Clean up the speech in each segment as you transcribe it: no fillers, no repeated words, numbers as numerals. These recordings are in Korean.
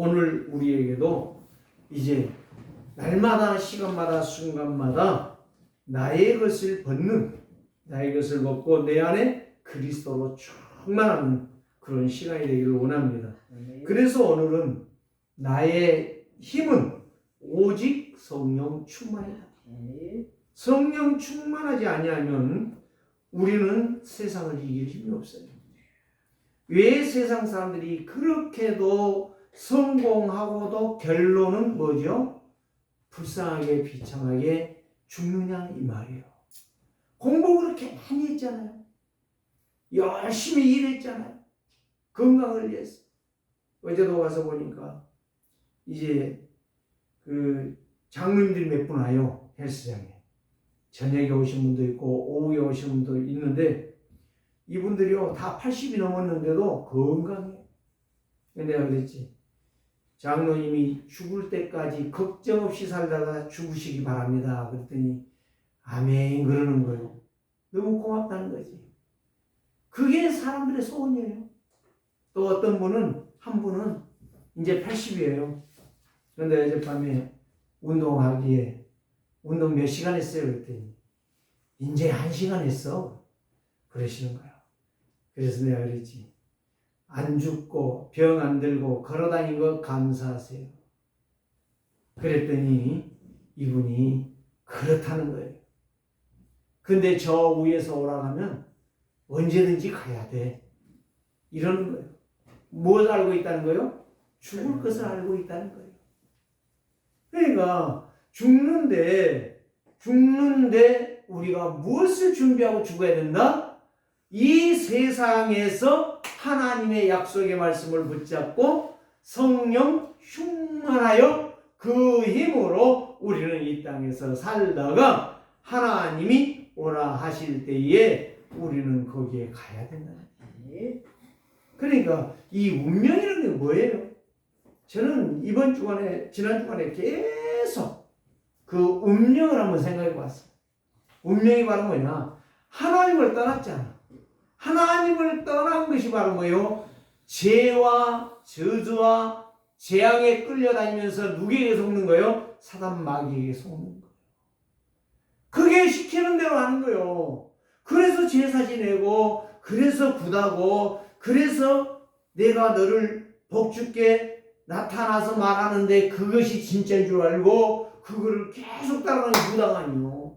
오늘 우리에게도 이제 날마다 시간마다 순간마다 나의 것을 벗는, 나의 것을 벗고 내 안에 그리스도로 충만한 그런 시간이 되기를 원합니다. 그래서 오늘은 나의 힘은 오직 성령 충만이다. 성령 충만하지 아니하면 우리는 세상을 이길 힘이 없어요. 왜 세상 사람들이 그렇게도 성공하고도 결론은 뭐죠? 불쌍하게 비참하게 죽느냐 이 말이에요. 공부 그렇게 많이 했잖아요. 열심히 일했잖아요. 건강을 위해서. 어제도 가서 보니까 이제 그 장로님들이 몇 분 와요. 헬스장에. 저녁에 오신 분도 있고 오후에 오신 분도 있는데 이분들이요 다 80이 넘었는데도 건강해요. 내가 그랬지. 장로님이 죽을 때까지 걱정 없이 살다가 죽으시기 바랍니다. 그랬더니 아멘 그러는 거예요. 너무 고맙다는 거지. 그게 사람들의 소원이에요. 또 어떤 분은 한 분은 이제 80이에요. 그런데 어젯밤에 운동하기에 운동 몇 시간 했어요? 그랬더니 이제 1시간 했어. 그러시는 거예요. 그래서 내가 그랬지. 안 죽고 병 안 들고 걸어다닌 거 감사하세요. 그랬더니 이분이 그렇다는 거예요. 근데 저 위에서 오라가면 언제든지 가야 돼. 이러는 거예요. 뭘 알고 있다는 거예요? 죽을 것을 알고 있다는 거예요. 그러니까 죽는데 우리가 무엇을 준비하고 죽어야 된다? 이 세상에서 하나님의 약속의 말씀을 붙잡고 성령 충만하여 그 힘으로 우리는 이 땅에서 살다가 하나님이 오라 하실 때에 우리는 거기에 가야 된다는 거예요. 그러니까 이 운명이라는 게 뭐예요? 저는 지난 주간에 계속 그 운명을 한번 생각해 봤어요. 운명이 바로 뭐냐? 하나님을 떠났잖아. 하나님을 떠난 것이 바로 뭐예요? 죄와 저주와 재앙에 끌려다니면서 누구에게 속는 거예요? 사단 마귀에게 속는 거예요. 그게 시키는 대로 하는 거예요. 그래서 제사 지내고 그래서 굿하고 그래서 내가 너를 복주께 나타나서 말하는데 그것이 진짜인 줄 알고 그거를 계속 따라가는 무당아니요.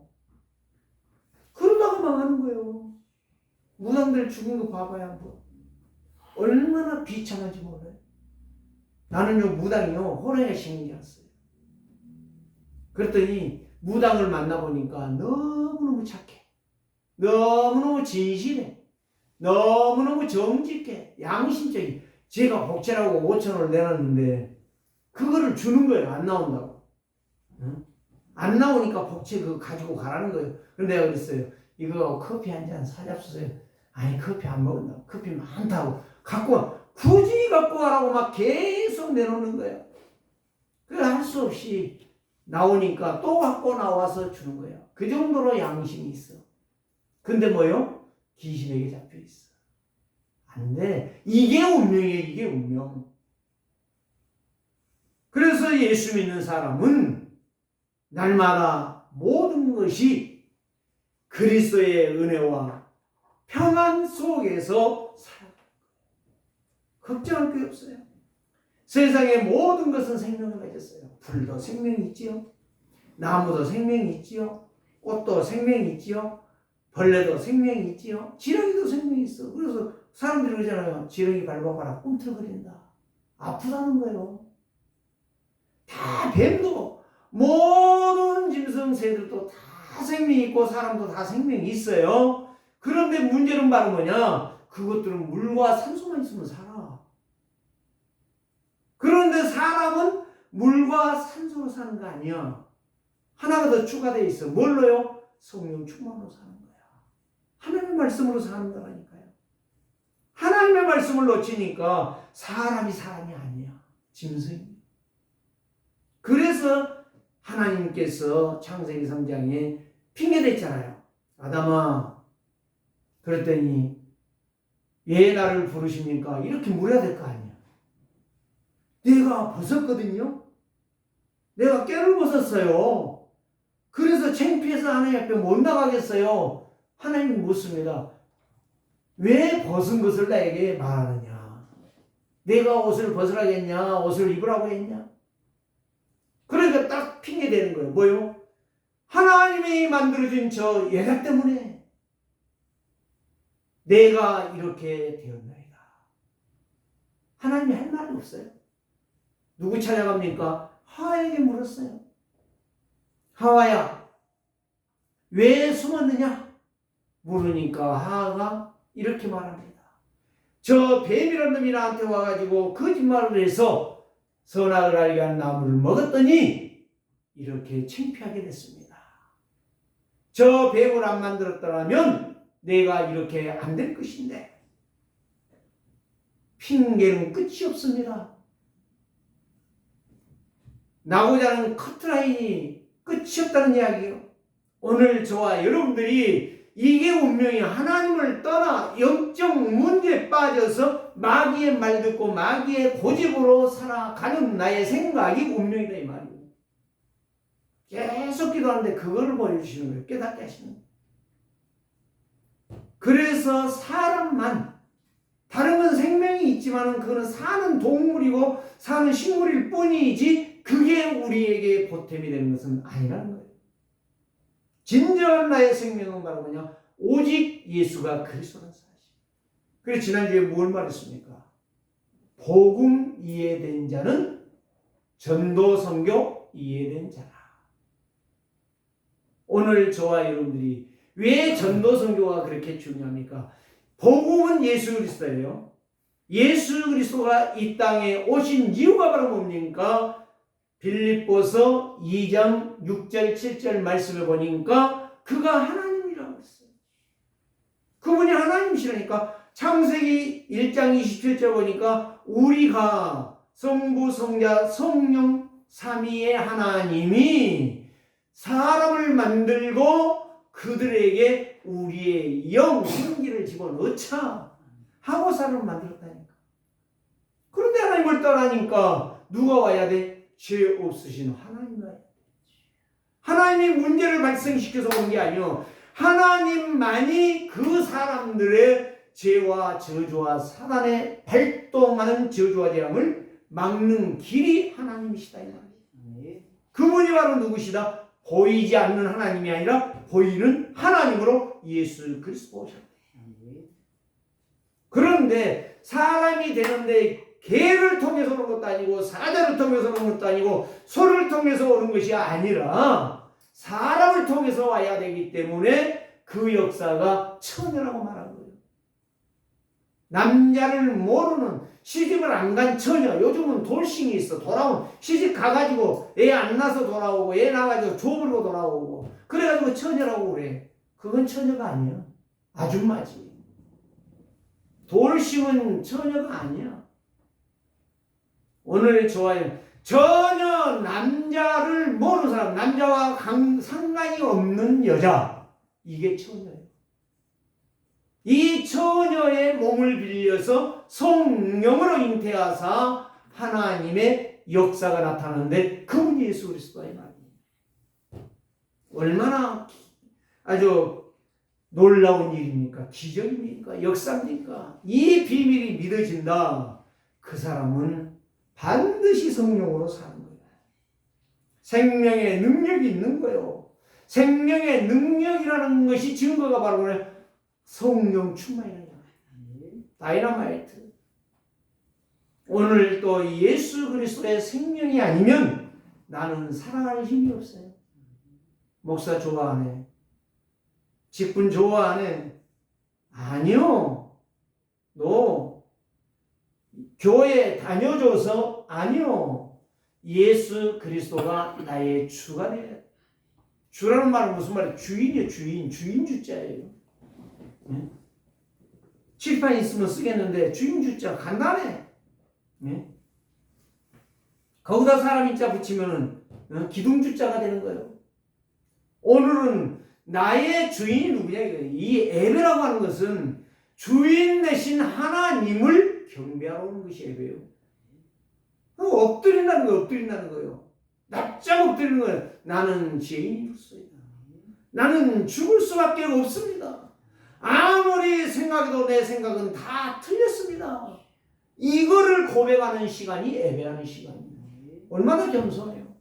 그러다가 망하는 거예요. 무당들 죽은 거 봐봐야 뭐 얼마나 비참한지 몰라요. 나는요 무당이요 호랑이가 신기했어요. 그랬더니 무당을 만나보니까 너무너무 착해. 너무너무 진실해. 너무너무 정직해. 양심적이. 제가 복채라고 5,000원을 내놨는데 그거를 주는 거예요. 안 나온다고. 응? 안 나오니까 복채 그거 가지고 가라는 거예요. 그런데 내가 그랬어요. 이거 커피 한 잔 사잡수세요. 아니 커피 안 먹는다고. 커피 많다고. 갖고 와. 굳이 갖고 와라고 막 계속 내놓는 거예요. 그래 할 수 없이 나오니까 또 갖고 나와서 주는 거예요. 그 정도로 양심이 있어. 근데 뭐요? 귀신에게 잡혀 있어. 안 돼. 이게 운명이에요. 이게 운명. 그래서 예수 믿는 사람은 날마다 모든 것이 그리스도의 은혜와 평안 속에서 살아가는 거예요. 걱정할 게 없어요. 세상의 모든 것은 생명을 가졌어요. 불도 생명이 있지요. 나무도 생명이 있지요. 꽃도 생명이 있지요. 벌레도 생명이 있지요. 지렁이도 생명이 있어. 그래서 사람들이 그러잖아요. 지렁이 밟아봐라. 꿈틀거린다. 아프다는 거예요. 다 뱀도 모든 짐승 새들도 다 생명이 있고 사람도 다 생명이 있어요. 그런데 문제는 바로 뭐냐? 그것들은 물과 산소만 있으면 살아. 그런데 사람은 물과 산소로 사는 거 아니야. 하나가 더 추가되어 있어. 뭘로요? 성령 충만으로 사는 거야. 하나님의 말씀으로 사는 거라니까요. 하나님의 말씀을 놓치니까 사람이 사람이 아니야. 짐승이. 그래서 하나님께서 창세기 3장에 핑계댔잖아요. 아담아, 그랬더니 왜 나를 부르십니까? 이렇게 물어야 될 거 아니야. 내가 벗었거든요. 내가 꾀를 벗었어요. 그래서 창피해서 하나님 앞에 못 나가겠어요. 하나님 묻습니다. 왜 벗은 것을 나에게 말하느냐? 내가 옷을 벗으라겠냐? 옷을 입으라고 했냐? 그러니까 딱 핑계 대는 거예요. 뭐요? 하나님이 만들어준 저 여자 때문에 내가 이렇게 되었나이다. 하나님이 할 말이 없어요. 누구 찾아갑니까? 하와에게 물었어요. 하와야, 왜 숨었느냐? 물으니까 하와가 이렇게 말합니다. 저 뱀이라는 놈이 나한테 와가지고 거짓말을 해서 선악을 알게 하는 나무를 먹었더니 이렇게 창피하게 됐습니다. 저 뱀을 안 만들었더라면 내가 이렇게 안 될 것인데 핑계는 끝이 없습니다. 나고자 하는 커트라인이 끝이 없다는 이야기예요. 오늘 저와 여러분들이 이게 운명이 하나님을 떠나 영적 문제에 빠져서 마귀의 말 듣고 마귀의 고집으로 살아가는 나의 생각이 운명이다 이 말이에요. 계속 기도하는데 그거를 보여주시는 거예요. 깨닫게 하시는 거예요. 그래서 사람만, 다른 건 생명이 있지만 그거는 사는 동물이고 사는 식물일 뿐이지 그게 우리에게 보탬이 되는 것은 아니라는 거예요. 진정한 나의 생명은 바로 뭐냐? 오직 예수가 그리스도라는 사실. 그래서 지난주에 뭘 말했습니까? 복음 이해된 자는 전도 선교 이해된 자라. 오늘 저와 여러분들이 왜 전도 선교가 그렇게 중요합니까? 복음은 예수 그리스도예요. 예수 그리스도가 이 땅에 오신 이유가 바로 뭡니까? 빌립보서 2장 6절 7절 말씀을 보니까 그가 하나님이라고 했어요. 그분이 하나님이시라니까. 창세기 1장 27절 보니까 우리가 성부 성자 성령 삼위의 하나님이 사람을 만들고 그들에게 우리의 영 생기를 집어넣자 하고 사람을 만들었다니까. 그런데 하나님을 떠나니까 누가 와야 돼? 죄 없으신 하나님 와야 돼. 하나님이 문제를 발생시켜서 온 게 아니요, 하나님만이 그 사람들의 죄와 저주와 사단의 발동하는 저주와 재앙을 막는 길이 하나님이시다 이 말이에요. 그분이 바로 누구시다? 보이지 않는 하나님이 아니라 보이는 하나님으로 예수 그리스도 오셨다. 그런데 사람이 되는데 개를 통해서 오는 것도 아니고 사자를 통해서 오는 것도 아니고 소를 통해서 오는 것이 아니라 사람을 통해서 와야 되기 때문에 그 역사가 처녀라고 말한 거예요. 남자를 모르는, 시집을 안 간 처녀. 요즘은 돌싱이 있어. 돌아온, 시집 가가지고 애 안 낳아서 돌아오고 애 낳아가지고 줘버리고 돌아오고 그래가지고 처녀라고 그래. 그건 처녀가 아니야. 아줌마지. 돌싱은 처녀가 아니야. 오늘 좋아요. 전혀 남자를 모르는 사람, 남자와 상관이 없는 여자, 이게 처녀예요. 이 처녀의 몸을 빌려서 성령으로 잉태하사 하나님의 역사가 나타나는데 그분이 예수 그리스도의 말이에요. 얼마나 아주 놀라운 일입니까? 기적입니까? 역사입니까? 이 비밀이 믿어진다. 그 사람은 반드시 성령으로 사는 거예요. 생명의 능력이 있는 거예요. 생명의 능력이라는 것이 증거가 바로 뭐냐? 성령 충만이라는 거예요. 다이너마이트. 오늘 또 예수 그리스도의 생명이 아니면 나는 살아갈 힘이 없어요. 목사 좋아하네. 직분 좋아하네. 아니요. 너 교회 다녀줘서 아니요. 예수 그리스도가 나의 주가 돼요. 주라는 말은 무슨 말이에요? 주인이에요. 주인 주자예요. 네? 칠판 있으면 쓰겠는데 주인 주자 간단해. 네? 거기다 사람 인자 붙이면은 기둥 주자가 되는 거예요. 오늘은 나의 주인이 누구냐 이거예요. 이 예배라고 하는 것은 주인 되신 하나님을 경배하러 오는 것이 예배예요. 엎드린다는 거예요. 엎드린다는 거예요. 납작 엎드리는 거예요. 나는 죄인으로서이다. 나는 죽을 수밖에 없습니다. 아무리 생각해도 내 생각은 다 틀렸습니다. 이거를 고백하는 시간이 예배하는 시간입니다. 얼마나 겸손해요.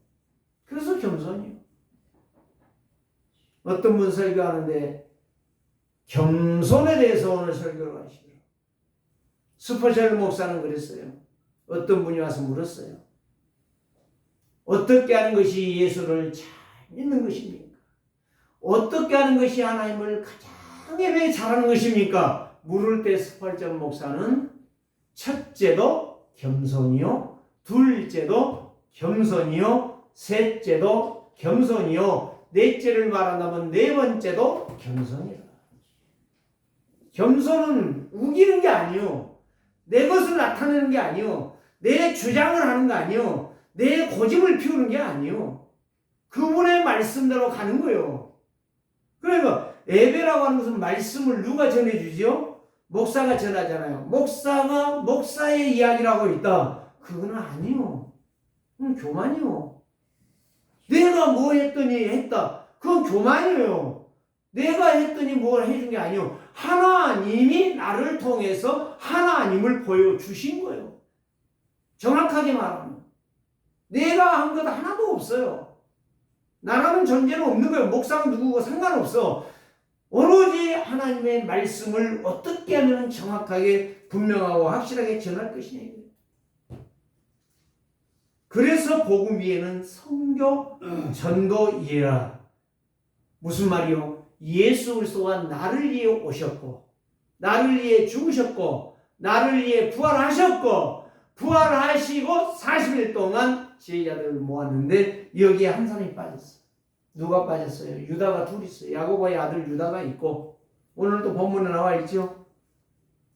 그래서 겸손이에요. 어떤 분 설교하는데 겸손에 대해서 오늘 설교를 하시더라고요. 스포셜 목사는 그랬어요. 어떤 분이 와서 물었어요. 어떻게 하는 것이 예수를 잘 믿는 것입니까? 어떻게 하는 것이 하나님을 가장 예배 잘하는 것입니까? 물을 때 스포셜 목사는 첫째도 겸손이요, 둘째도 겸손이요, 셋째도 겸손이요, 넷째를 말한다면 네 번째도 겸손이라. 겸손은 우기는 게 아니요, 내 것을 나타내는 게 아니요, 내 주장을 하는 거 아니요, 내 고집을 피우는 게 아니요, 그분의 말씀대로 가는 거예요. 그러니까 예배라고 하는 것은 말씀을 누가 전해주지요? 목사가 전하잖아요. 목사가 목사의 이야기라고 있다. 그건 아니요. 그건 교만이요. 내가 뭐 했더니 했다. 그건 교만이에요. 내가 했더니 뭘 해준 게 아니요. 하나님이 나를 통해서 하나님을 보여주신 거예요. 정확하게 말하면. 내가 한 것 하나도 없어요. 나라는 존재는 없는 거예요. 목사는 누구고 상관없어. 오로지 하나님의 말씀을 어떻게 하면 정확하게 분명하고 확실하게 전할 것이냐. 그래서 복음 위에는 선교, 전도, 이해라. 무슨 말이요? 예수 그리스도가 나를 위해 오셨고, 나를 위해 죽으셨고, 나를 위해 부활하셨고, 부활하시고 40일 동안 제자들을 모았는데 여기에 한 사람이 빠졌어요. 누가 빠졌어요? 유다가 둘 있어요. 야고보의 아들 유다가 있고, 오늘도 본문에 나와 있죠.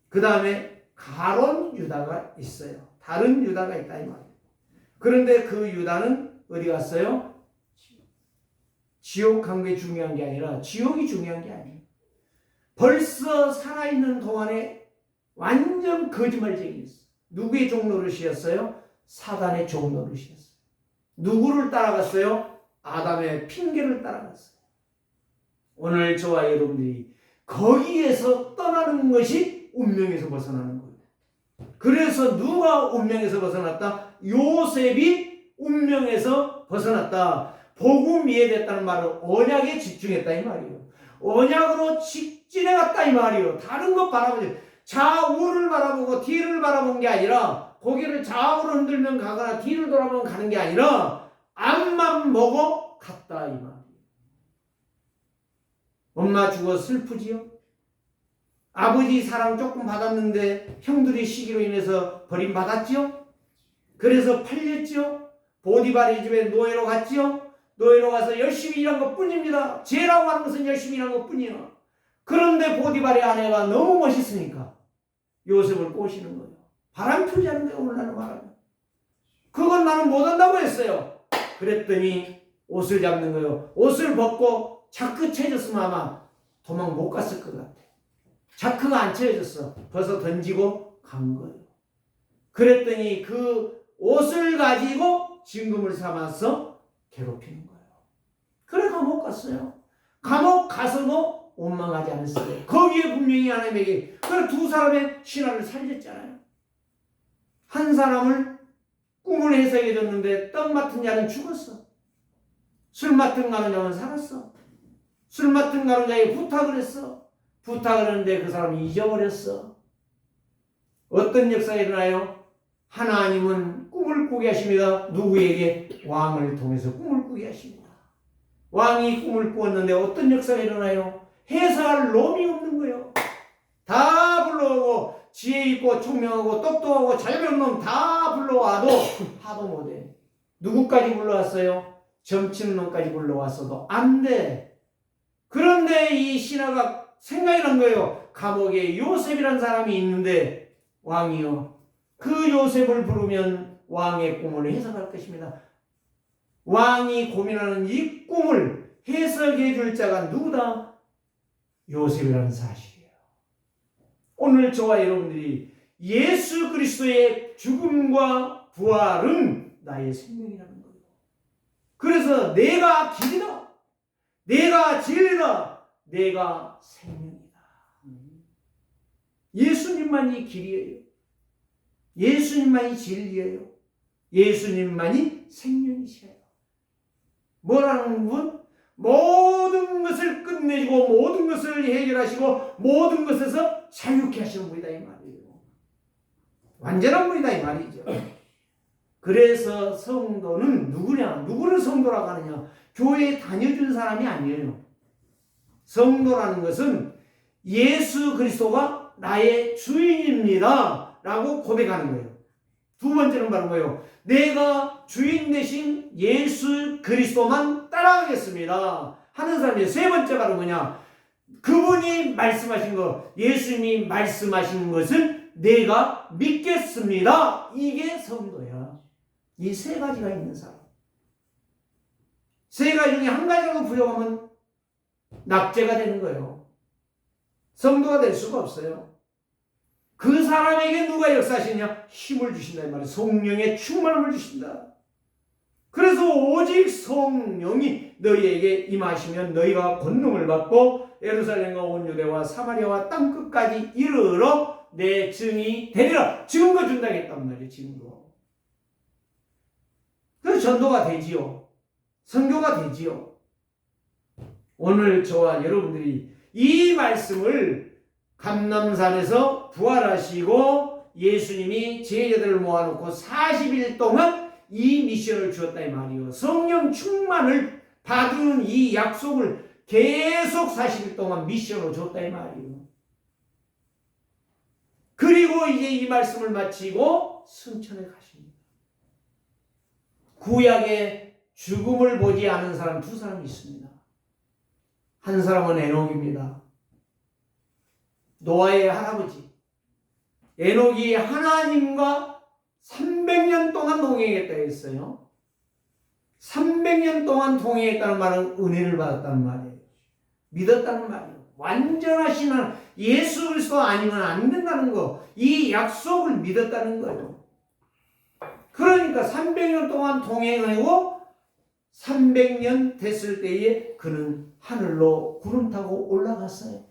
그 다음에 가론 유다가 있어요. 다른 유다가 있다 이 말이에요. 그런데 그 유다는 어디 갔어요? 지옥 간 게 중요한 게 아니라 지옥이 중요한 게 아니에요. 벌써 살아있는 동안에 완전 거짓말쟁이였어요. 누구의 종노릇이었어요? 사단의 종노릇이었어요. 누구를 따라갔어요? 아담의 핑계를 따라갔어요. 오늘 저와 여러분들이 거기에서 떠나는 것이 운명에서 벗어나는 거예요. 그래서 누가 운명에서 벗어났다? 요셉이 운명에서 벗어났다. 복음 이해됐다는 말은 언약에 집중했다 이 말이에요. 언약으로 직진해 갔다 이 말이에요. 다른 것 바라보지. 좌우를 바라보고 뒤를 바라본 게 아니라, 고개를 좌우로 흔들면 가거나 뒤를 돌아보면 가는 게 아니라 앞만 보고 갔다 이 말이에요. 엄마 죽어 슬프지요? 아버지 사랑 조금 받았는데 형들이 시기로 인해서 버림받았지요? 그래서 팔렸지요? 보디발의 집에 노예로 갔지요? 노예로 가서 열심히 일한 것 뿐입니다. 죄라고 하는 것은 열심히 일한 것 뿐이에요. 그런데 보디발의 아내가 너무 멋있으니까 요셉을 꼬시는 거예요. 바람 피우지 않는 거예요. 오늘날로 말하면. 그건 나는 못한다고 했어요. 그랬더니 옷을 잡는 거예요. 옷을 벗고 자크 채졌으면 아마 도망 못 갔을 것 같아. 자크가 안 채워졌어. 벗어 던지고 간 거예요. 그랬더니 그 옷을 가지고 진금을 삼아서 괴롭히는 거예요. 그래 감옥 갔어요. 감옥 가서도 원망하지 않았어요. 거기에 분명히 하나님에게 그 두 사람의 신화를 살렸잖아요. 한 사람을 꿈을 해석해 줬는데 떡 맡은 자는 죽었어. 술 맡은 가는 자는 살았어. 술 맡은 가는 자에게 부탁을 했어. 부탁을 했는데 그 사람이 잊어버렸어. 어떤 역사가 일어나요? 하나님은 꿈을 꾸게 하십니다. 누구에게? 왕을 통해서 꿈을 꾸게 하십니다. 왕이 꿈을 꾸었는데 어떤 역사가 일어나요? 해석할 놈이 없는 거예요. 다 불러오고 지혜 있고 총명하고 똑똑하고 잘 배운 놈 다 불러와도 하도 못해. 누구까지 불러왔어요? 점치는 놈까지 불러왔어도 안 돼. 그런데 이 신하가 생각이 난 거예요. 감옥에 요셉이라는 사람이 있는데 왕이요, 그 요셉을 부르면 왕의 꿈을 해석할 것입니다. 왕이 고민하는 이 꿈을 해석해 줄 자가 누구다? 요셉이라는 사실이에요. 오늘 저와 여러분들이 예수 그리스도의 죽음과 부활은 나의 생명이라는 거예요. 그래서 내가 길이다, 내가 진리다, 내가 생명이다. 예수님만이 길이에요. 예수님만이 진리예요. 예수님만이 생명이시에요. 뭐라는 분? 모든 것을 끝내주고 모든 것을 해결하시고 모든 것에서 자유케 하시는 분이다 이 말이에요. 완전한 분이다 이 말이죠. 그래서 성도는 누구냐? 누구를 성도라고 하느냐? 교회에 다녀준 사람이 아니에요. 성도라는 것은 예수 그리스도가 나의 주인입니다 라고 고백하는 거예요. 두 번째는 바로 뭐예요? 내가 주인 되신 예수 그리스도만 따라가겠습니다 하는 사람이에요. 세 번째 바로 뭐냐? 그분이 말씀하신 것, 예수님이 말씀하신 것을 내가 믿겠습니다. 이게 성도야. 이 세 가지가 있는 사람. 세 가지 중에 한 가지라도 부족하면 낙제가 되는 거예요. 성도가 될 수가 없어요. 그 사람에게 누가 역사하시냐? 힘을 주신다 이 말이에요. 성령의 충만함을 주신다. 그래서 오직 성령이 너희에게 임하시면 너희가 권능을 받고 예루살렘과 온 유대와 사마리아와 땅끝까지 이르러 내 증이 되리라. 증거 준다고 했단 말이에요. 증거. 그래서 전도가 되지요. 선교가 되지요. 오늘 저와 여러분들이 이 말씀을 감람산에서 부활하시고 예수님이 제자들을 모아놓고 40일 동안 이 미션을 주었다 이 말이에요. 성령 충만을 받은 이 약속을 계속 40일 동안 미션으로 줬다 이 말이에요. 그리고 이제 이 말씀을 마치고 승천에 가십니다. 구약에 죽음을 보지 않은 사람 두 사람이 있습니다. 한 사람은 에녹입니다. 노아의 할아버지. 에녹이 하나님과 300년 동안 동행했다 했어요. 300년 동안 동행했다는 말은 은혜를 받았다는 말이에요. 믿었다는 말이에요. 완전하신 하나님, 예수 그리스도 아니면 안 된다는 거, 이 약속을 믿었다는 거예요. 그러니까 300년 동안 동행하고 300년 됐을 때에 그는 하늘로 구름 타고 올라갔어요.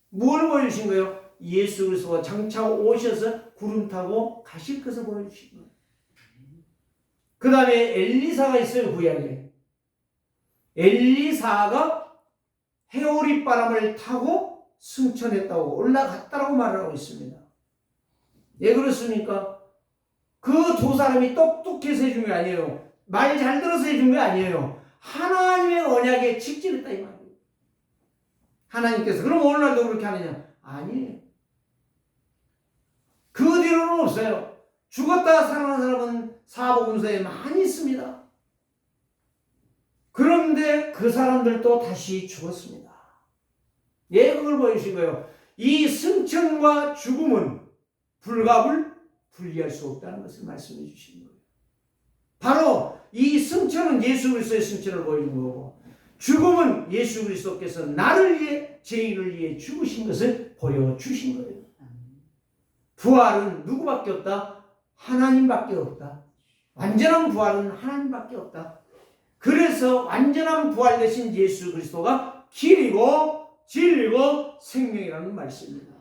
뭘 보여주신 거예요? 예수 그리스도가 장차 오셔서 구름 타고 가실 것을 보여주신 거예요. 그 다음에 엘리사가 있어요. 구약에. 엘리사가 해오릿바람을 타고 승천했다고 올라갔다고 말을 하고 있습니다. 왜 그렇습니까? 그 두 사람이 똑똑해서 해준 게 아니에요. 말 잘 들어서 해준 게 아니에요. 하나님의 언약에 직진했다 이 말이에요. 하나님께서 그럼 오늘날도 그렇게 하느냐? 아니에요. 그 뒤로는 없어요. 죽었다가 살아난 사람은 사복음서에 많이 있습니다. 그런데 그 사람들도 다시 죽었습니다. 예, 그걸 보여주신 거예요. 이 승천과 죽음은 불갑을 분리할 수 없다는 것을 말씀해 주신 거예요. 바로 이 승천은 예수 그리스도의 승천을 보여준 거고, 죽음은 예수 그리스도께서 나를 위해, 죄인을 위해 죽으신 것을 보여주신 거예요. 부활은 누구밖에 없다? 하나님밖에 없다. 완전한 부활은 하나님밖에 없다. 그래서 완전한 부활 되신 예수 그리스도가 길이고 진리고 생명이라는 말씀입니다.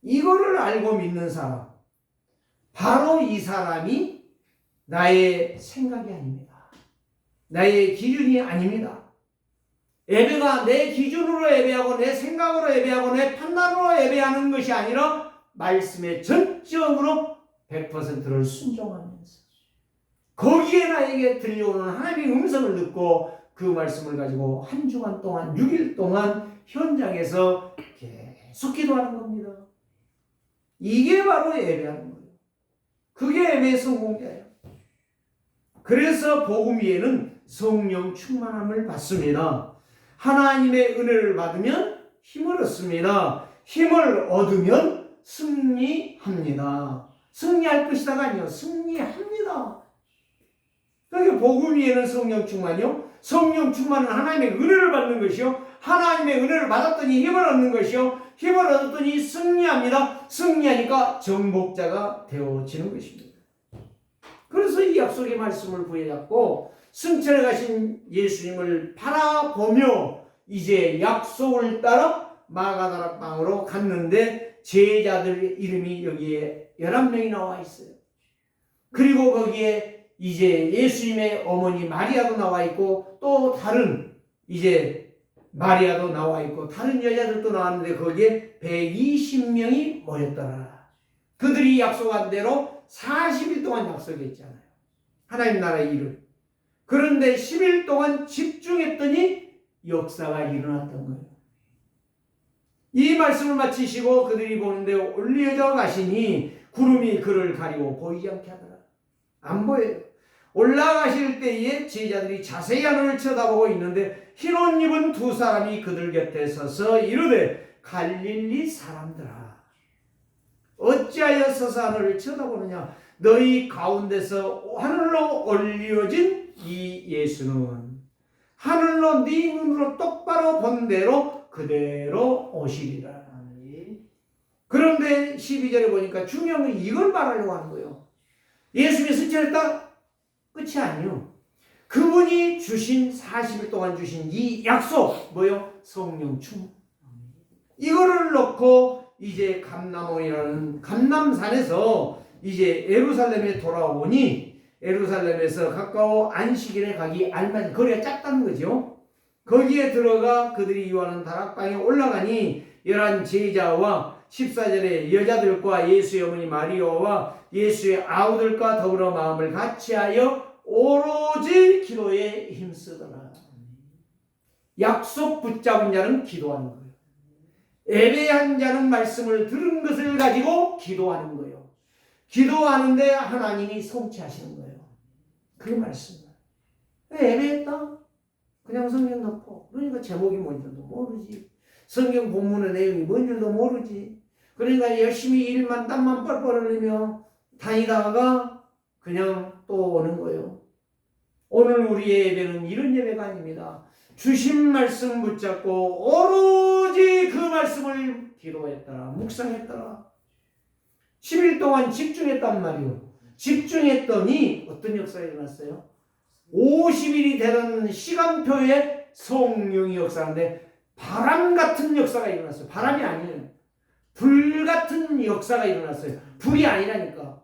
이거를 알고 믿는 사람, 바로 이 사람이 나의 생각이 아닙니다. 나의 기준이 아닙니다. 예배가 내 기준으로 예배하고 내 생각으로 예배하고 내 판단으로 예배하는 것이 아니라 말씀에 전적으로 100%를 순종하면서 거기에 나에게 들려오는 하나님의 음성을 듣고 그 말씀을 가지고 한 주간 동안 6일 동안 현장에서 계속 기도하는 겁니다. 이게 바로 예배하는 거예요. 그게 예배의 성공이에요. 그래서 복음 위에는 성령 충만함을 받습니다. 하나님의 은혜를 받으면 힘을 얻습니다. 힘을 얻으면 승리합니다. 승리할 것이다가 아니요. 승리합니다. 그러니까 복음 위에는 성령 충만이요. 성령 충만은 하나님의 은혜를 받는 것이요. 하나님의 은혜를 받았더니 힘을 얻는 것이요. 힘을 얻었더니 승리합니다. 승리하니까 정복자가 되어지는 것입니다. 그래서 이 약속의 말씀을 부여잡고 승천에 가신 예수님을 바라보며 이제 약속을 따라 마가다락방으로 갔는데 제자들 이름이 여기에 11명이 나와 있어요. 그리고 거기에 이제 예수님의 어머니 마리아도 나와 있고 또 다른 이제 마리아도 나와 있고 다른 여자들도 나왔는데 거기에 120명이 모였더라. 그들이 약속한 대로 40일 동안 약속했잖아요. 하나님 나라의 일을. 그런데 10일 동안 집중했더니 역사가 일어났던 거예요. 이 말씀을 마치시고 그들이 보는데 올려져 가시니 구름이 그를 가리고 보이지 않게 하더라. 안 보여요. 올라가실 때에 제자들이 자세히 하늘을 쳐다보고 있는데 흰옷 입은 두 사람이 그들 곁에 서서 이르되 갈릴리 사람들아 어찌하여 서서 하늘을 쳐다보느냐 너희 가운데서 하늘로 올려진 이 예수는 하늘로 네 눈으로 똑바로 본 대로 그대로 오시리라. 그런데 12절에 보니까 중요한 건 이걸 말하려고 하는 거예요. 예수님이 승천했다? 끝이 아니요. 그분이 주신 40일 동안 주신 이 약속 뭐요? 성령 충만. 이거를 놓고 이제 감람원이라는 감람산에서 이제 예루살렘에 돌아오니 예루살렘에서 가까워 안식일에 가기 알맞은 거리가 작다는 거죠. 거기에 들어가 그들이 이와는 다락방에 올라가니 11 제자와 14절에 여자들과 예수의 어머니 마리아와 예수의 아우들과 더불어 마음을 같이하여 오로지 기도에 힘쓰더라. 약속 붙잡은 자는 기도하는 거예요. 예배한 자는 말씀을 들은 것을 가지고 기도하는 거예요. 기도하는데 하나님이 성취하시는 거예요. 그 말씀을. 예배했다? 그냥 성경 덮어. 그러니까 제목이 뭔지도 모르지. 성경 본문의 내용이 뭔지도 모르지. 그러니까 열심히 일만 땀만 뻘뻘 흘리며 다니다가 그냥 또 오는 거예요. 오늘 우리의 예배는 이런 예배가 아닙니다. 주신 말씀 붙잡고 오로지 그 말씀을 기도했더라. 묵상했더라. 10일 동안 집중했단 말이에요. 집중했더니 어떤 역사가 일어났어요? 50일이 되는 시간표에 성령이 역사하는데 바람 같은 역사가 일어났어요. 바람이 아니에요. 불 같은 역사가 일어났어요. 불이 아니라니까.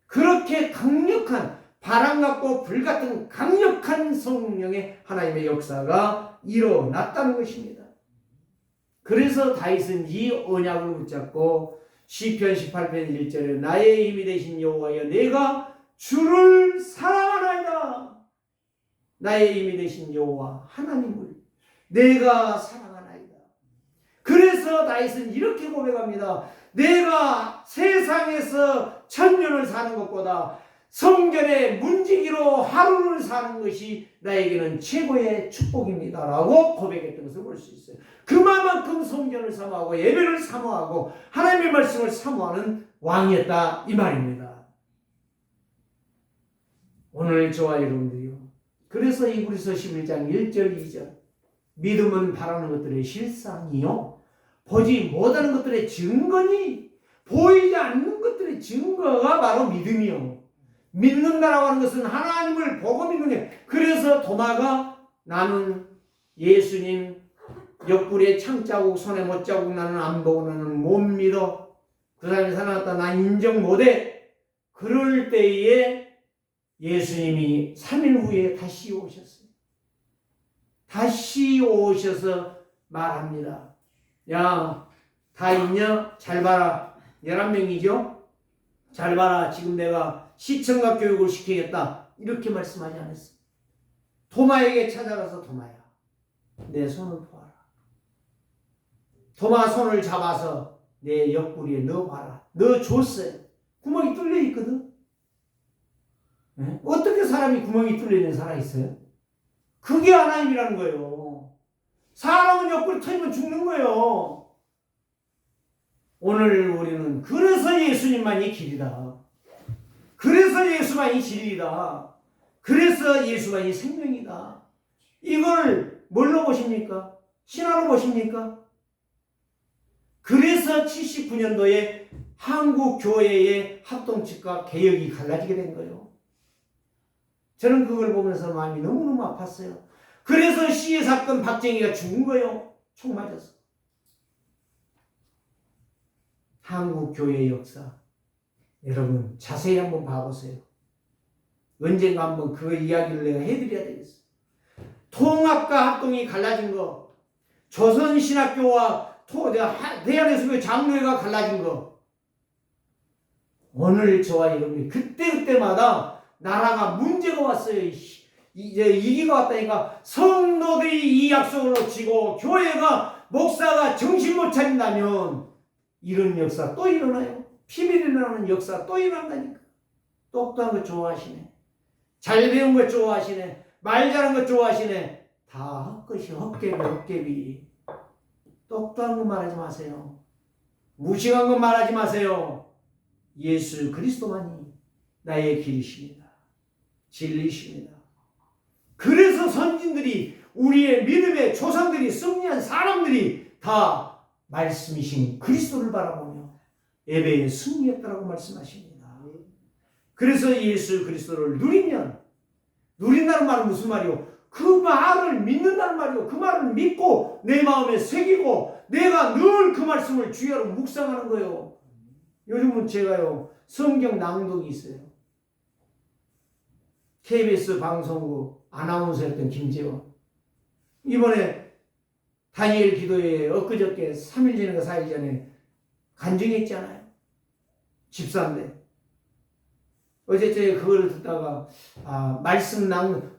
그렇게 강력한 바람 같고 불 같은 강력한 성령의 하나님의 역사가 일어났다는 것입니다. 그래서 다윗은 이 언약을 붙잡고 시편 18편 1절에 나의 힘이 되신 여호와여 내가 주를 사랑하나이다. 나의 힘이 되신 여호와 하나님을 내가 사랑하나이다. 그래서 다윗은 이렇게 고백합니다. 내가 세상에서 천년을 사는 것보다 성전의 문지기로 하루를 사는 것이 나에게는 최고의 축복입니다 라고 고백했던 것을 볼 수 있어요. 그만큼 성전을 사모하고 예배를 사모하고 하나님의 말씀을 사모하는 왕이었다 이 말입니다. 오늘 저와 여러분들이요. 그래서 이브리서 11장 1절 2절 믿음은 바라는 것들의 실상이요 보지 못하는 것들의 증거니 보이지 않는 것들의 증거가 바로 믿음이요. 믿는다라고 하는 것은 하나님을 보고 믿는 게. 그래서 도마가 나는 예수님 옆구리에 창자국 손에 못자국 나는 안 보고 나는 못 믿어. 그 사람이 살아났다 난 인정 못해. 그럴 때에 예수님이 3일 후에 다시 오셨어요. 다시 오셔서 말합니다. 야, 다 있냐? 잘 봐라. 11명이죠? 잘 봐라. 지금 내가 시청각 교육을 시키겠다. 이렇게 말씀하지 않았어요. 도마에게 찾아가서 도마야. 내 손을 보아라. 도마 손을 잡아서 내 옆구리에 넣어봐라. 넣어줬어요. 구멍이 뚫려 있거든. 네? 어떻게 사람이 구멍이 뚫려 있는 사람이 있어요? 그게 하나님이라는 거예요. 사람은 옆구리 터지면 죽는 거예요. 오늘 우리는 그래서 예수님만이 길이다. 그래서 예수만이 진리다. 그래서 예수만이 생명이다. 이걸 뭘로 보십니까? 신화로 보십니까? 그래서 79년도에 한국 교회의 합동측과 개혁이 갈라지게 된 거예요. 저는 그걸 보면서 마음이 너무너무 아팠어요. 그래서 시해 사건 박정희가 죽은 거예요. 총 맞아서. 한국 교회의 역사, 여러분 자세히 한번 봐보세요. 언젠가 한번 그 이야기를 내가 해드려야 되겠어요. 통합과 합동이 갈라진 거, 조선신학교와 대한예수교 장로회가 갈라진 거, 오늘 저와 여러분이 그때마다 나라가 문제가 왔어요. 이제 위기가 왔다니까. 성도들이 이 약속을 놓치고 교회가 목사가 정신 못 차린다면 이런 역사 또 일어나요. 피밀 일어나는 역사 또 일어난다니까. 똑똑한 거 좋아하시네. 잘 배운 거 좋아하시네. 말 잘하는 거 좋아하시네. 다 헛것이 헛개비. 똑똑한 거 말하지 마세요. 무식한 거 말하지 마세요. 예수 그리스도만이 나의 길이십니다. 진리십니다. 그래서 선진들이, 우리의 믿음의 조상들이, 승리한 사람들이 다 말씀이신 그리스도를 바라보며 예배에 승리했다라고 말씀하십니다. 그래서 예수 그리스도를 누린다는 말은 무슨 말이요? 그 말을 믿는다는 말이요. 그 말을 믿고 내 마음에 새기고 내가 늘 그 말씀을 주야로 묵상하는 거예요. 요즘은 제가요, 성경 낭독이 있어요. KBS 방송국 아나운서였던 김재원, 이번에 다니엘 기도회에 엊그저께 3일 전인가 4일 전에 간증했잖아요. 집사인데 어제 제가 그걸 듣다가 말씀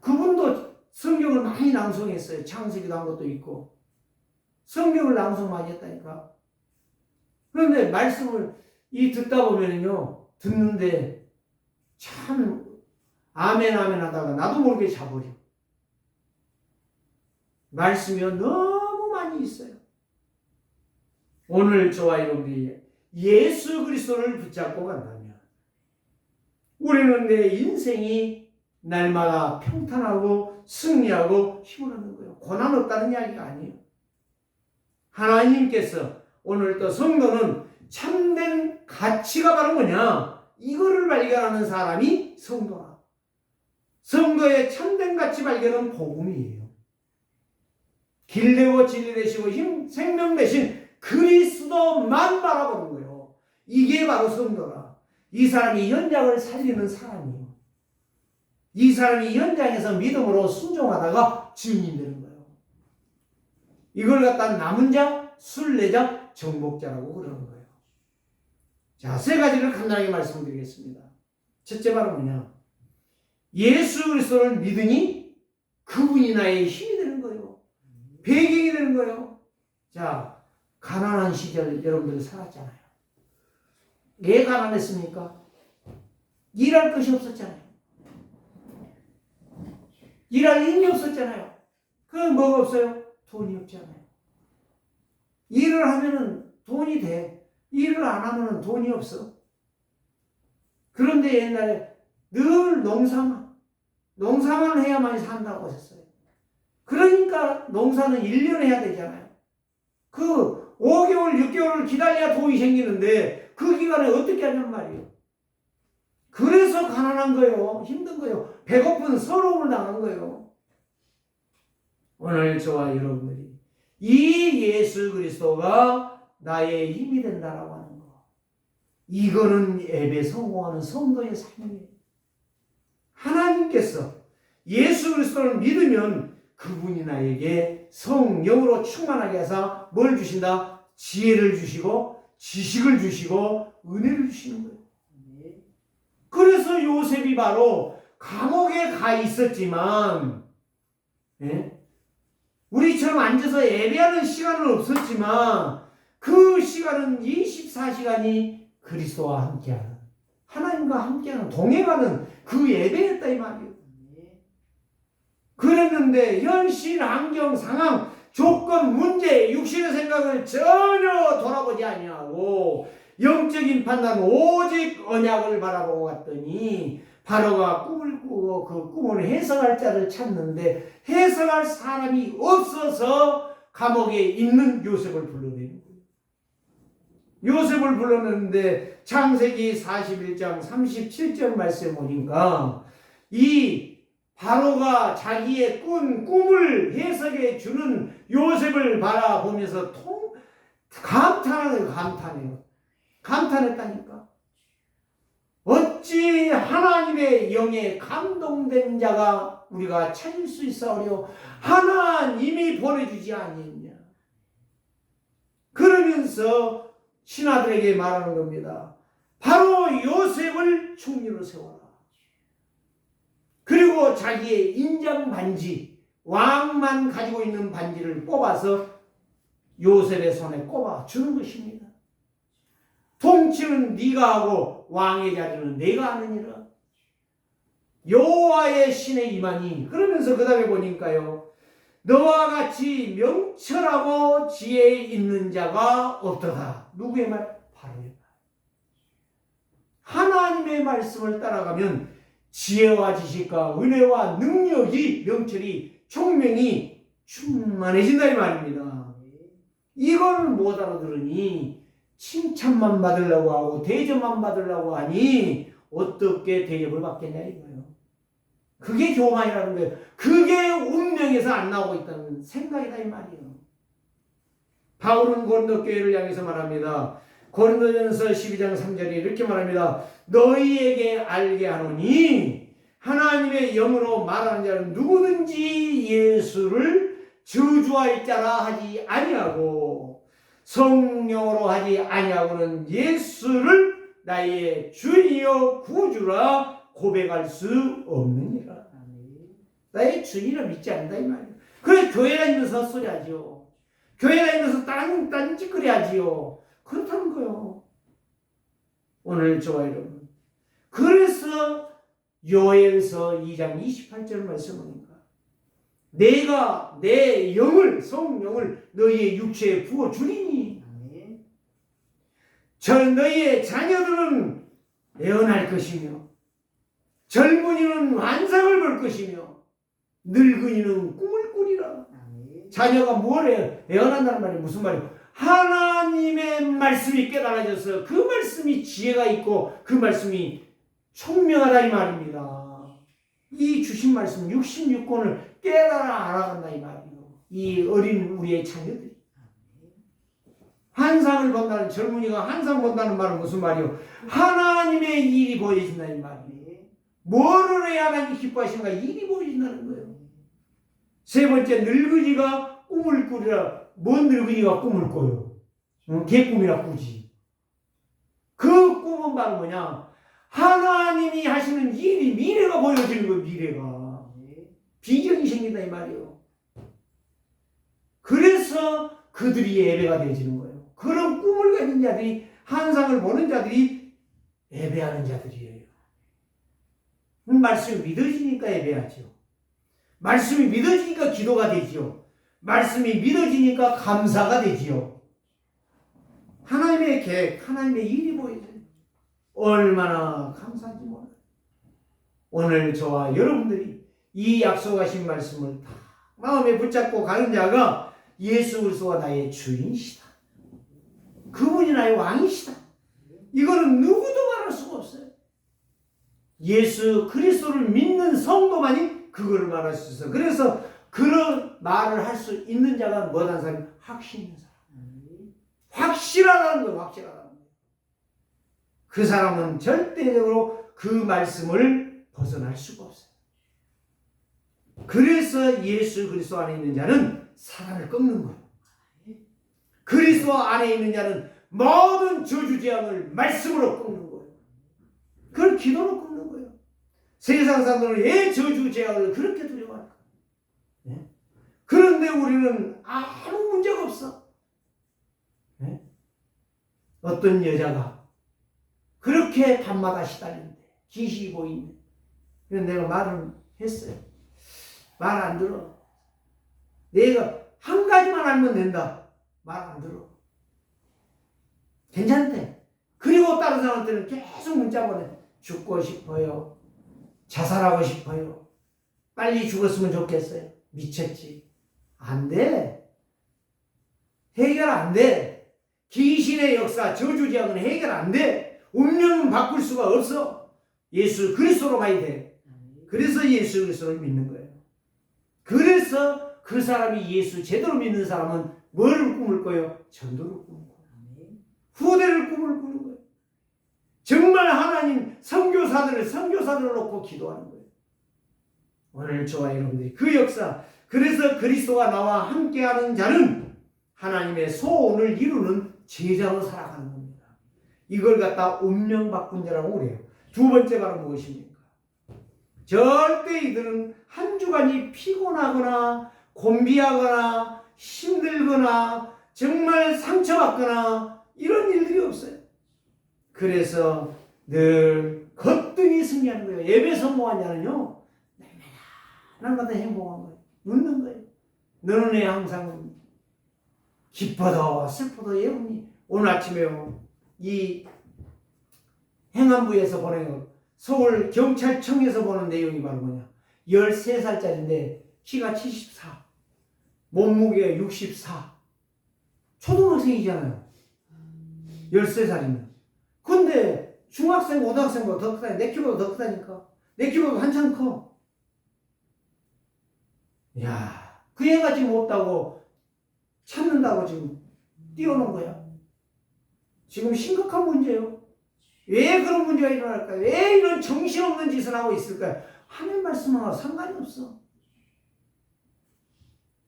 그분도 성경을 많이 낭송했어요. 창세기도 한 것도 있고 성경을 낭송 많이 했다니까. 그런데 말씀을 듣다 보면요, 듣는데 참 아멘 하다가 나도 모르게 자버려. 말씀이 너무 많이 있어요. 오늘 저와 여러분들이 예수 그리스도를 붙잡고 간다면 우리는 내 인생이 날마다 평탄하고 승리하고 힘을 얻는 거예요. 고난 없다는 이야기가 아니에요. 하나님께서 오늘 또 성도는 참된 가치가 바로 뭐냐? 이거를 발견하는 사람이 성도라. 성도의 참된 가치 발견은 복음이에요. 길 되고 진리 되시고 생명 되신 그리스도만 바라보는 거예요. 이게 바로 성도라. 이 사람이 현장을 살리는 사람이에요. 이 사람이 현장에서 믿음으로 순종하다가 증인되는 거예요. 이걸 갖다 남은 자, 순례자, 정복자라고 그러는 거예요. 자, 세 가지를 간단하게 말씀드리겠습니다. 첫째 바로 뭐냐? 예수 그리스도를 믿으니 그분이 나의 힘이 되는 거예요. 배경이 되는 거예요. 자, 가난한 시절 여러분들이 살았잖아요. 왜 가난했습니까? 일할 것이 없었잖아요. 일할 힘이 없었잖아요. 그럼 뭐가 없어요? 돈이 없잖아요. 일을 하면은 돈이 돼. 일을 안 하면은 돈이 없어. 그런데 옛날에 늘 농사만 해야만 산다고 하셨어요. 그러니까 농사는 1년 해야 되잖아요. 그 5개월, 6개월을 기다려야 돈이 생기는데 그 기간에 어떻게 하냔 말이에요. 그래서 가난한 거예요. 힘든 거예요. 배고픈 서러움을 당한 거예요. 오늘 저와 여러분들이 이 예수 그리스도가 나의 힘이 된다라고 하는 거, 이거는 예배 성공하는 성도의 삶이에요. 하나님께서 예수 그리스도를 믿으면 그분이 나에게 성령으로 충만하게 해서 뭘 주신다? 지혜를 주시고 지식을 주시고 은혜를 주시는 거예요. 그래서 요셉이 바로 감옥에 가 있었지만, 우리처럼 앉아서 예배하는 시간은 없었지만 그 시간은 24시간이 그리스도와 함께하는, 하나님과 함께하는, 동행하는 그 예배였다 이 말이에요. 그랬는데 현실, 환경, 상황, 조건, 문제, 육신의 생각을 전혀 돌아보지 아니하고 영적인 판단, 오직 언약을 바라보고 갔더니 바로가 꿈을 꾸고 그 꿈을 해석할 자를 찾는데 해석할 사람이 없어서 감옥에 있는 요셉을 불러내는 거예요. 요셉을 불렀는데 창세기 41장 37절 말씀에 보니까 이 바로가 자기의 꿈을 해석해 주는 요셉을 바라보면서 감탄했다니까. 어찌 하나님의 영에 감동된 자가 우리가 찾을 수 있사오려 하나님이 보내주지 아니했냐. 그러면서 신하들에게 말하는 겁니다. 바로 요셉을 총리로 세워라. 그리고 자기의 인장 반지, 왕만 가지고 있는 반지를 뽑아서 요셉의 손에 꼽아 주는 것입니다. 통치는 네가 하고 왕의 자리는 내가 하느니라. 여호와의 신의 임하니. 그러면서 그 다음에 보니까요, 너와 같이 명철하고 지혜 있는 자가 없더라. 누구의 말? 바로의 말. 하나님의 말씀을 따라가면 지혜와 지식과 은혜와 능력이, 명철이, 총명이 충만해진다 이 말입니다. 이걸 못 알아들으니 칭찬만 받으려고 하고 대접만 받으려고 하니 어떻게 대접을 받겠냐 이거예요. 그게 교만이라는 거예요. 그게 운명에서 안 나오고 있다는 생각이다 이 말이에요. 바울은 고린도 교회를 향해서 말합니다. 고린도전서 12장 3절에 이렇게 말합니다. 너희에게 알게 하노니 하나님의 영으로 말하는 자는 누구든지 예수를 저주할 자라 하지 아니하고 성령으로 하지 아니하고는 예수를 나의 주이여 구주라 고백할 수 없느니라. 나의 주이라 믿지 않는다 이 말이에요. 그래 교회 다니면서 헛소리 하지요. 교회 다니면서 딴짓거리 하지요. 그렇다는 거예요. 오늘 저와 여러분. 그래서 요엘서 2장 28절 말씀하니까 내가 내 영을, 성령을 너희의 육체에 부어주리니 너희의 자녀들은 애어날 것이며 젊은이는 환상을 볼 것이며 늙은이는 꿈을 꾸리라. 자녀가 뭘 해요? 애어난다는 말이 무슨 말이에요? 하나님의 말씀이 깨달아져서 그 말씀이 지혜가 있고 그 말씀이 총명하다 이 말입니다. 이 주신 말씀 66권을 깨달아 알아간다 이 말이에요. 이 어린 우리의 자녀들이. 환상을 본다는, 젊은이가 환상 본다는 말은 무슨 말이에요? 하나님의 일이 보여진다 이 말이에요. 뭐를 해야 하나님이 기뻐하시는가? 일이 보여진다는 거예요. 세 번째, 늙은이가 꿈을 꾸리라. 뭔 늙은이가 꿈을 꿔요? 개꿈이라 꾸지. 그 꿈은 바로 뭐냐? 하나님이 하시는 일이, 미래가 보여지는 거예요. 미래가. 비전이 생긴다 이 말이에요. 그래서 그들이 예배가 되어지는 거예요. 그런 꿈을 가진 자들이, 환상을 보는 자들이 예배하는 자들이에요. 말씀이 믿어지니까 예배하죠. 말씀이 믿어지니까 기도가 되지요. 말씀이 믿어지니까 감사가 되지요. 하나님의 계획, 하나님의 일이 보여져요. 얼마나 감사한지 몰라요. 오늘 저와 여러분들이 이 약속하신 말씀을 다 마음에 붙잡고 가는 자가 예수 그리스도가 나의 주인이시다. 그분이 나의 왕이시다. 이거는 누구도 말할 수가 없어요. 예수 그리스도를 믿는 성도만이 그거를 말할 수 있어요. 그래서 그런 말을 할 수 있는 자가 뭐라는 사람이 확신 있는 사람. 확실하다는 거예요. 확실하다는 거예요. 그 사람은 절대적으로 그 말씀을 벗어날 수가 없어요. 그래서 예수 그리스도 안에 있는 자는 사단을 꺾는 거예요. 그리스도 안에 있는 자는 모든 저주 재앙을 말씀으로 꺾는 거예요. 그걸 기도로 꺾는 거예요. 세상 사람들은 왜 저주 재앙을 그렇게 두려워할까? 네? 그런데 우리는 아무 문제가 없어. 네? 어떤 여자가 그렇게 밤마다 시달리는데 귀신이 보이는데 그래서 내가 말을 했어요. 말 안 들어. 내가 한 가지만 알면 된다. 말 안 들어. 괜찮대. 그리고 다른 사람한테는 계속 문자 보내. 죽고 싶어요. 자살하고 싶어요. 빨리 죽었으면 좋겠어요. 미쳤지. 안 돼. 해결 안 돼. 귀신의 역사, 저주제약은 해결 안 돼. 운명은 바꿀 수가 없어. 예수 그리스도로 가야 돼. 그래서 예수 그리스도를 믿는 거예요. 그래서 그 사람이 예수 제대로 믿는 사람은 뭘 꿈을 꿔요? 전도를 꿈을 꿔요. 후대를 꿈을 꾸는 거예요. 정말 하나님 선교사들을 놓고 기도하는 거예요. 오늘 저와 여러분들이 그 역사, 그래서 그리스도가 나와 함께하는 자는 하나님의 소원을 이루는 제자로 살아가는 겁니다. 이걸 갖다 운명 바꾼 자라고 그래요. 두 번째 바로 무엇입니까? 절대 이들은 한 주간이 피곤하거나 곤비하거나 힘들거나 정말 상처받거나 이런 일들이 없어요. 그래서 늘 거뜬히 승리하는 거예요. 예배 성공한 자는요, 날마다 행복한 거예요. 웃는 거예요. 너는 왜 항상 기뻐도 슬퍼도 예언이. 오늘 아침에요, 이 행안부에서 보내요. 서울 경찰청에서 보는 내용이 바로 뭐냐. 13살짜리인데 키가 74, 몸무게가 64. 초등학생이잖아요. 13살이면. 근데 중학생, 고등학생보다 더 크다니까. 내 키보다 더 크다니까. 내 키보다 한참 커. 야, 그 애가 지금 없다고 찾는다고 지금 띄워놓은 거야. 지금 심각한 문제예요. 왜 그런 문제가 일어날까요? 왜 이런 정신없는 짓을 하고 있을까요? 하나님 말씀하고 상관이 없어.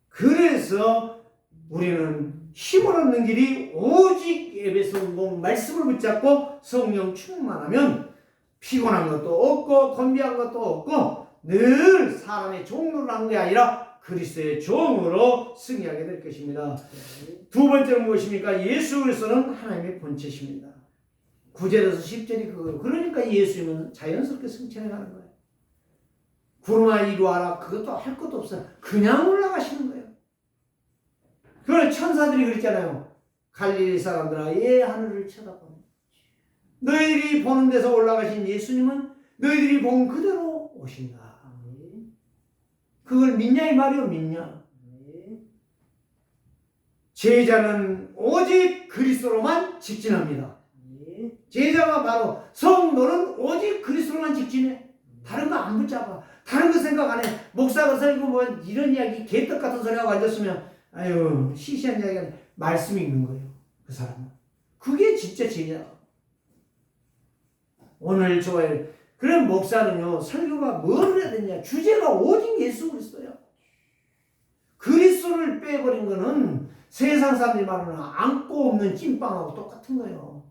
그래서 우리는 힘을 얻는 길이 오직 예배 성공 말씀을 붙잡고 성령 충만하면 피곤한 것도 없고 건비한 것도 없고 늘 사람의 종로를 한 게 아니라 그리스도의 종으로 승리하게 될 것입니다. 두 번째는 무엇입니까? 예수 그리스도는 하나님의 본체십니다. 9절에서 10절이 그거예요. 그러니까 예수님은 자연스럽게 승천해 가는 거예요. 구름아 이리 와라. 그것도 할 것도 없어요. 그냥 올라가시는 거예요. 그래 천사들이 그랬잖아요. 갈릴리 사람들아 예 하늘을 쳐다보네. 너희들이 보는 데서 올라가신 예수님은 너희들이 본 그대로 오신다. 그걸 믿냐 이 말이요. 믿냐. 제자는 오직 그리스도로만 직진합니다. 제자가 바로 성도는 오직 그리스도로만 직진해. 다른 거 안 붙잡아. 다른 거 생각 안 해. 목사가 설교 뭐 이런 이야기 개떡 같은 소리 하고 앉았으면 아유 시시한 이야기가 말씀이 있는 거예요. 그 사람은. 그게 진짜 제자야. 오늘 좋아요. 그럼 목사는요 설교가 뭘 해야 되냐. 주제가 오직 예수 그리스도야. 그리스도를 빼버린 거는 세상 사람들이 말하는 안고 없는 찐빵하고 똑같은 거예요.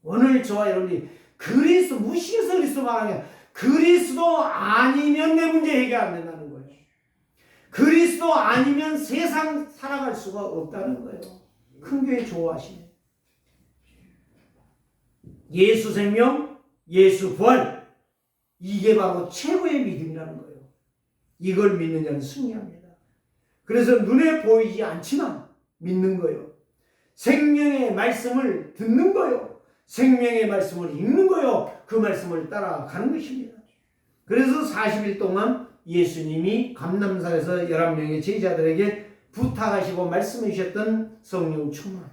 오늘 저와 여러분이 그리스도 무시해서 그리스도 말하면 그리스도 아니면 내 문제 해결 안 된다는 거예요. 그리스도 아니면 세상 살아갈 수가 없다는 거예요. 큰 교회 좋아하시네. 예수 생명, 예수 부활, 이게 바로 최고의 믿음이라는 거예요. 이걸 믿는 자는 승리합니다. 그래서 눈에 보이지 않지만 믿는 거예요. 생명의 말씀을 듣는 거예요. 생명의 말씀을 읽는 거예요. 그 말씀을 따라가는 것입니다. 그래서 40일 동안 예수님이 감람산에서 11명의 제자들에게 부탁하시고 말씀해 주셨던 성령 충만,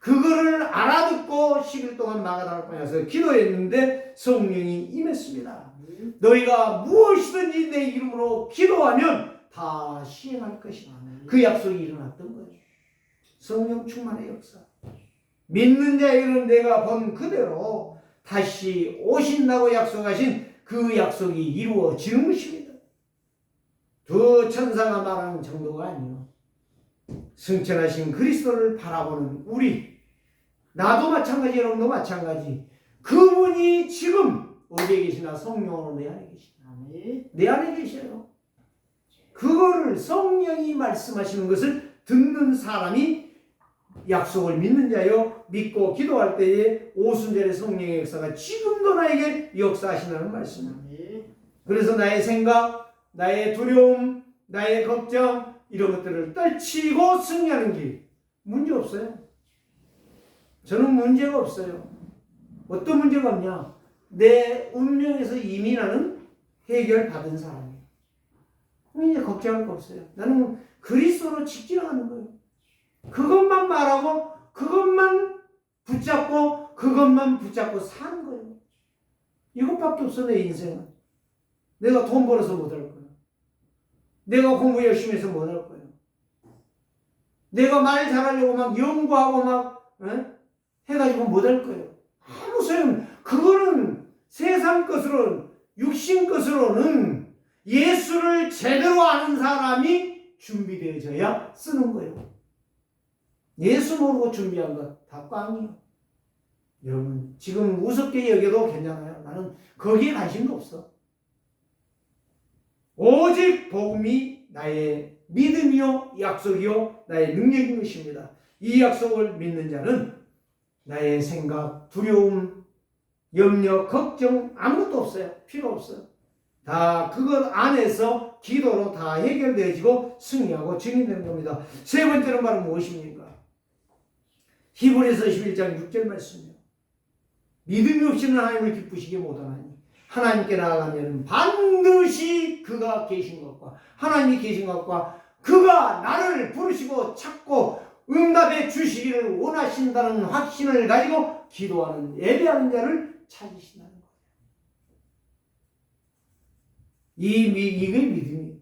그거를 알아듣고 10일 동안 마가다락방에서 기도했는데 성령이 임했습니다. 너희가 무엇이든지 내 이름으로 기도하면 다 시행할 것이다. 그 약속이 일어났던 거예요. 성령 충만의 역사. 믿는 자에게는 내가 본 그대로 다시 오신다고 약속하신 그 약속이 이루어지는 것입니다. 두 천사가 말하는 정도가 아니요. 승천하신 그리스도를 바라보는 우리, 나도 마찬가지, 여러분도 마찬가지. 그분이 지금 어디에 계시나? 성령으로 내 안에 계시나? 내 안에 계셔요. 그거를 성령이 말씀하시는 것을 듣는 사람이 약속을 믿는 자요, 믿고 기도할 때에 오순절의 성령의 역사가 지금도 나에게 역사하신다는 말씀입니다. 그래서 나의 생각, 나의 두려움, 나의 걱정 이런 것들을 떨치고 승리하는 길, 문제 없어요. 저는 문제가 없어요. 어떤 문제가 없냐? 내 운명에서 이민하는 해결받은 사람이에요. 이제 걱정할 거 없어요. 나는 그리스도로 직진하는 거예요. 그것만 말하고 그것만 붙잡고 사는 거예요. 이것밖에 없어, 내 인생은. 내가 돈 벌어서 못 할 거야. 내가 공부 열심히 해서 못 할 거야. 내가 말 잘하려고 막 연구하고 막 해가지고 못 할 거예요. 아무 소용. 그거는 세상 것으로는, 육신 것으로는 예수를 제대로 아는 사람이 준비되어져야 쓰는 거예요. 예수 모르고 준비한 것 다 꽝이에요. 여러분, 지금 우습게 여겨도 괜찮아요. 나는 거기에 관심도 없어. 오직 복음이 나의 믿음이요 약속이요 나의 능력인 것입니다. 이 약속을 믿는 자는 나의 생각, 두려움, 염려, 걱정 아무것도 없어요. 필요 없어요. 다 그것 안에서 기도로 다 해결되어지고 승리하고 증인되는 겁니다. 세 번째는 바로 무엇입니까? 히브리서 11장 6절 말씀이에요. 믿음이 없이는 하나님을 기쁘시게 못하나니 하나님께 나아가면 반드시 그가 계신 것과 하나님이 계신 것과 그가 나를 부르시고 찾고 응답해 주시기를 원하신다는 확신을 가지고 기도하는 예배하는 자를 찾으신다는 거예요. 이게 믿음이에요.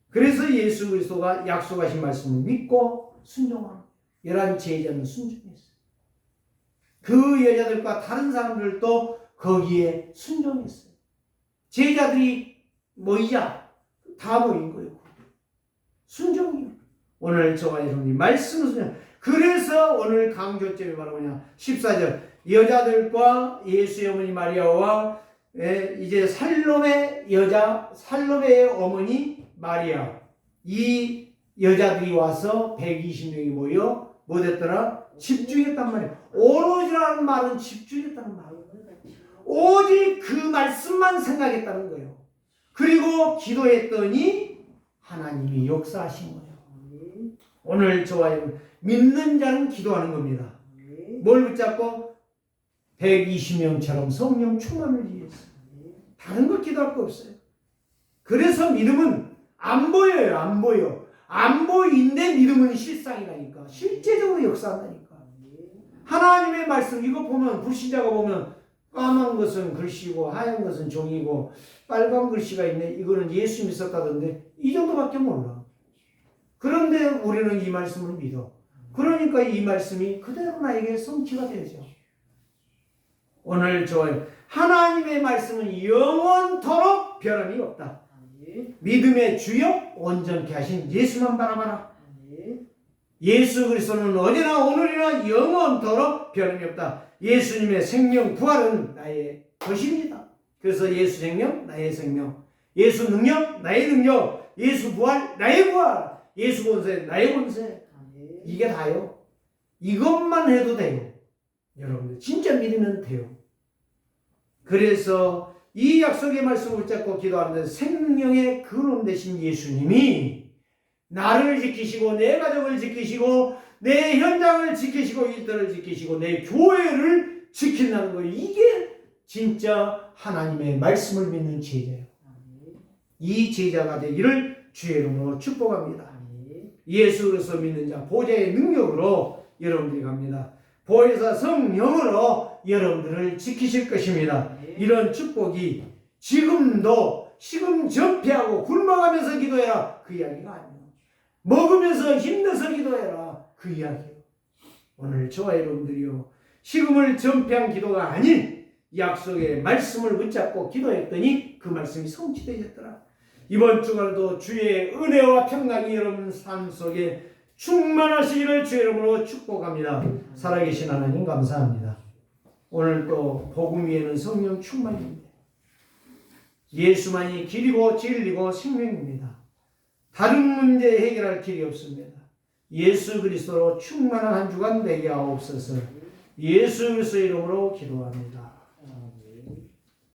그래서 예수 그리스도가 약속하신 말씀을 믿고 순종하는 거예요. 11 제자는 순종했어요. 그 여자들과 다른 사람들도 거기에 순종했어요. 제자들이 모이자 다 모인 거예요. 순종이요. 오늘 저와 여러분이 말씀을 순종. 그래서 오늘 강조점이 바로 뭐냐? 14절 여자들과 예수의 어머니 마리아와 이제 살롬의 어머니 마리아, 이 여자들이 와서 120명이 모여 뭐 됐더라? 집중했단 말이에요. 오로지라는 말은 집중했다는 말이에요. 오직 그 말씀만 생각했다는 거예요. 그리고 기도했더니 하나님이 역사하신 거예요. 오늘 저와 여러분 믿는 자는 기도하는 겁니다. 뭘 붙잡고? 120명처럼 성령 충만을 위해서. 다른 거 기도할 거 없어요. 그래서 믿음은 안 보여요. 안 보여. 안 보이는데 믿음은 실상이라니까. 실제적으로 역사한다니까. 하나님의 말씀 이거 보면 불신자가 보면 까만 것은 글씨고 하얀 것은 종이고 빨간 글씨가 있네. 이거는 예수님이 썼다던데 이 정도밖에 몰라. 그런데 우리는 이 말씀을 믿어. 그러니까 이 말씀이 그대로 나에게 성취가 되죠. 오늘 저와 하나님의 말씀은 영원토록 변함이 없다. 믿음의 주역 온전케 하신 예수만 바라봐라. 예수 그리스도는 어제나 오늘이나 영원토록 변함이 없다. 예수님의 생명 부활은 나의 것입니다. 그래서 예수 생명 나의 생명, 예수 능력 나의 능력, 예수 부활 나의 부활, 예수 권세 나의 권세. 이게 다요. 이것만 해도 돼요. 여러분들 진짜 믿으면 돼요. 그래서 이 약속의 말씀을 붙잡고 기도하는데 생명의 근원 되신 예수님이 나를 지키시고 내 가족을 지키시고 내 현장을 지키시고 일들을 지키시고 내 교회를 지킨다는 거예요. 이게 진짜 하나님의 말씀을 믿는 제자예요. 이 제자가 되기를 주의 이름으로 축복합니다. 예수 그리스도 믿는 자 보좌의 능력으로 여러분들이 갑니다. 보혜사 성령으로 여러분들을 지키실 것입니다. 이런 축복이 지금도 지금 전폐하고 굶어가면서 기도해라 그 이야기가 아니에요. 먹으면서 힘내서 기도해라 그 이야기예요. 오늘 저와 여러분들이요 식음을 전폐한 기도가 아닌 약속의 말씀을 붙잡고 기도했더니 그 말씀이 성취되었더라. 이번 주간도 주의 은혜와 평강이 여러분 삶 속에 충만하시기를 주의 이름으로 축복합니다. 살아계신 하나님 감사합니다. 오늘 또 복음 위에는 성령 충만입니다. 예수만이 길이고 진리고 생명입니다. 다른 문제 해결할 길이 없습니다. 예수 그리스도로 충만한 한 주간 되게 하옵소서. 예수 그리스도의 이름으로 기도합니다.